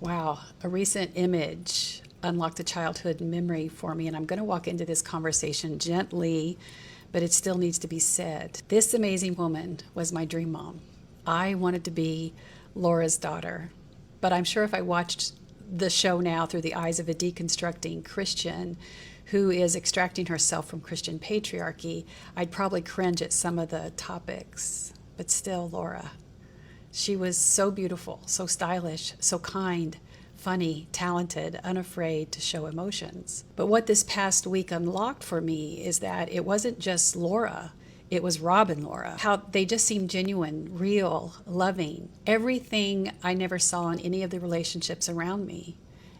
Wow, a recent image unlocked a childhood memory for me, and I'm going to walk into this conversation gently, but it still needs to be said. This amazing woman was my dream mom. I wanted to be Laura's daughter, but I'm sure if I watched the show now through the eyes of a deconstructing Christian who is extracting herself from Christian patriarchy, I'd probably cringe at some of the topics. But still, Laura. She was so beautiful, so stylish, so kind, funny, talented, unafraid to show emotions. But what this past week unlocked for me is that it wasn't just Laura, it was Rob and Laura. How they just seemed genuine, real, loving. Everything I never saw in any of the relationships around me.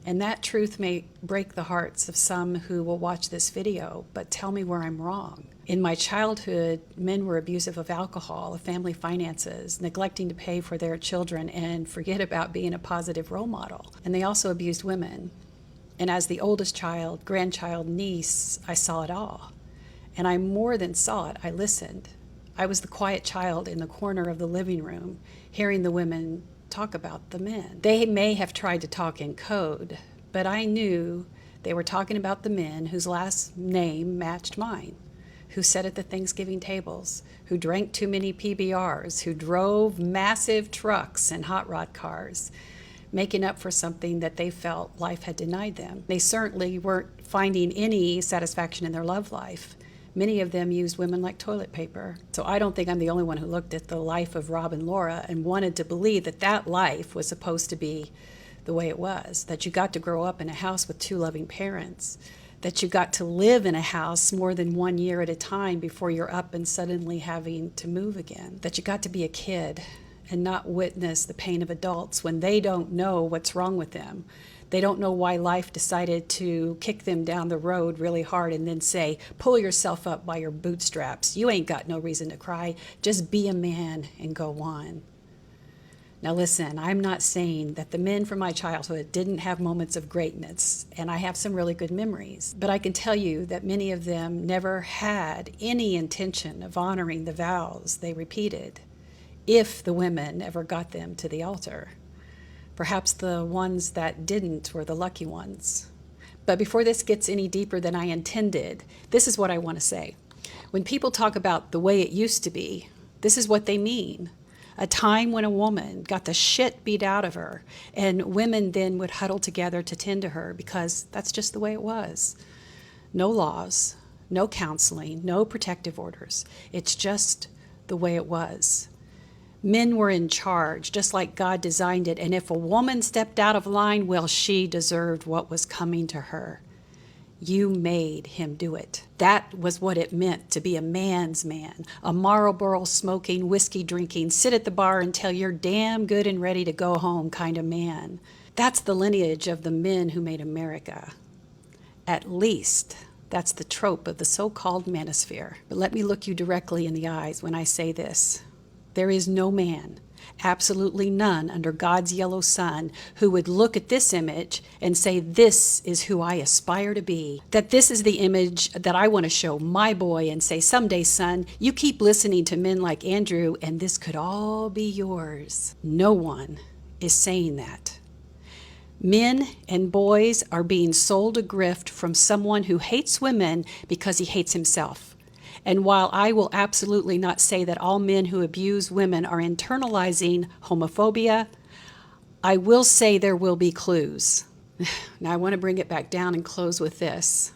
And that truth may break the hearts of some who will watch this video, but tell me where I'm wrong. In my childhood, men were abusive of alcohol, of family finances, neglecting to pay for their children, and forget about being a positive role model. And they also abused women. And as the oldest child, grandchild, niece, I saw it all. And I more than saw it, I listened. I was the quiet child in the corner of the living room, hearing the women talk about the men. They may have tried to talk in code, but I knew they were talking about the men whose last name matched mine, who sat at the Thanksgiving tables, who drank too many PBRs, who drove massive trucks and hot rod cars, making up for something that they felt life had denied them. They certainly weren't finding any satisfaction in their love life. Many of them used women like toilet paper. So I don't think I'm the only one who looked at the life of Rob and Laura and wanted to believe that that life was supposed to be the way it was, that you got to grow up in a house with two loving parents, that you got to live in a house more than 1 year at a time before you're up and suddenly having to move again, that you got to be a kid and not witness the pain of adults when they don't know what's wrong with them. They don't know why life decided to kick them down the road really hard and then say, pull yourself up by your bootstraps. You ain't got no reason to cry. Just be a man and go on. Now listen, I'm not saying that the men from my childhood didn't have moments of greatness, and I have some really good memories. But I can tell you that many of them never had any intention of honoring the vows they repeated, if the women ever got them to the altar. Perhaps the ones that didn't were the lucky ones. But before this gets any deeper than I intended, this is what I want to say. When people talk about the way it used to be, this is what they mean. A time when a woman got the shit beat out of her, and women then would huddle together to tend to her because that's just the way it was. No laws, no counseling, no protective orders. It's just the way it was. Men were in charge, just like God designed it, and if a woman stepped out of line, well, she deserved what was coming to her. You made him do it. That was what it meant to be a man's man, a Marlboro smoking, whiskey drinking, sit at the bar until you're damn good and ready to go home kind of man. That's the lineage of the men who made America. At least that's the trope of the so-called Manosphere. But let me look you directly in the eyes when I say this. There is no man, absolutely none under God's yellow sun, who would look at this image and say, this is who I aspire to be. That this is the image that I want to show my boy and say, someday, son, you keep listening to men like Andrew and this could all be yours. No one is saying that. Men and boys are being sold a grift from someone who hates women because he hates himself. And while I will absolutely not say that all men who abuse women are internalizing homophobia, I will say there will be clues. Now I want to bring it back down and close with this.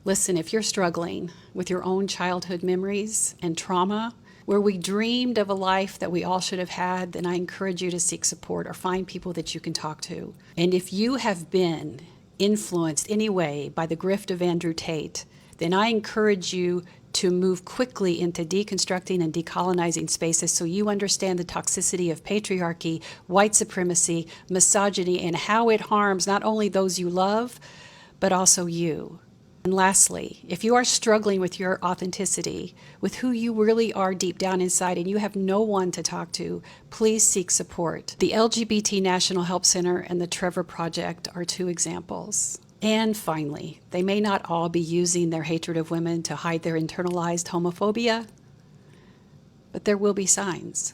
Listen, if you're struggling with your own childhood memories and trauma, where we dreamed of a life that we all should have had, then I encourage you to seek support or find people that you can talk to. And if you have been influenced anyway by the grift of Andrew Tate, then I encourage you to move quickly into deconstructing and decolonizing spaces so you understand the toxicity of patriarchy, white supremacy, misogyny, and how it harms not only those you love, but also you. And lastly, if you are struggling with your authenticity, with who you really are deep down inside, and you have no one to talk to, please seek support. The LGBT National Help Center and the Trevor Project are two examples. And finally, they may not all be using their hatred of women to hide their internalized homophobia, but there will be signs.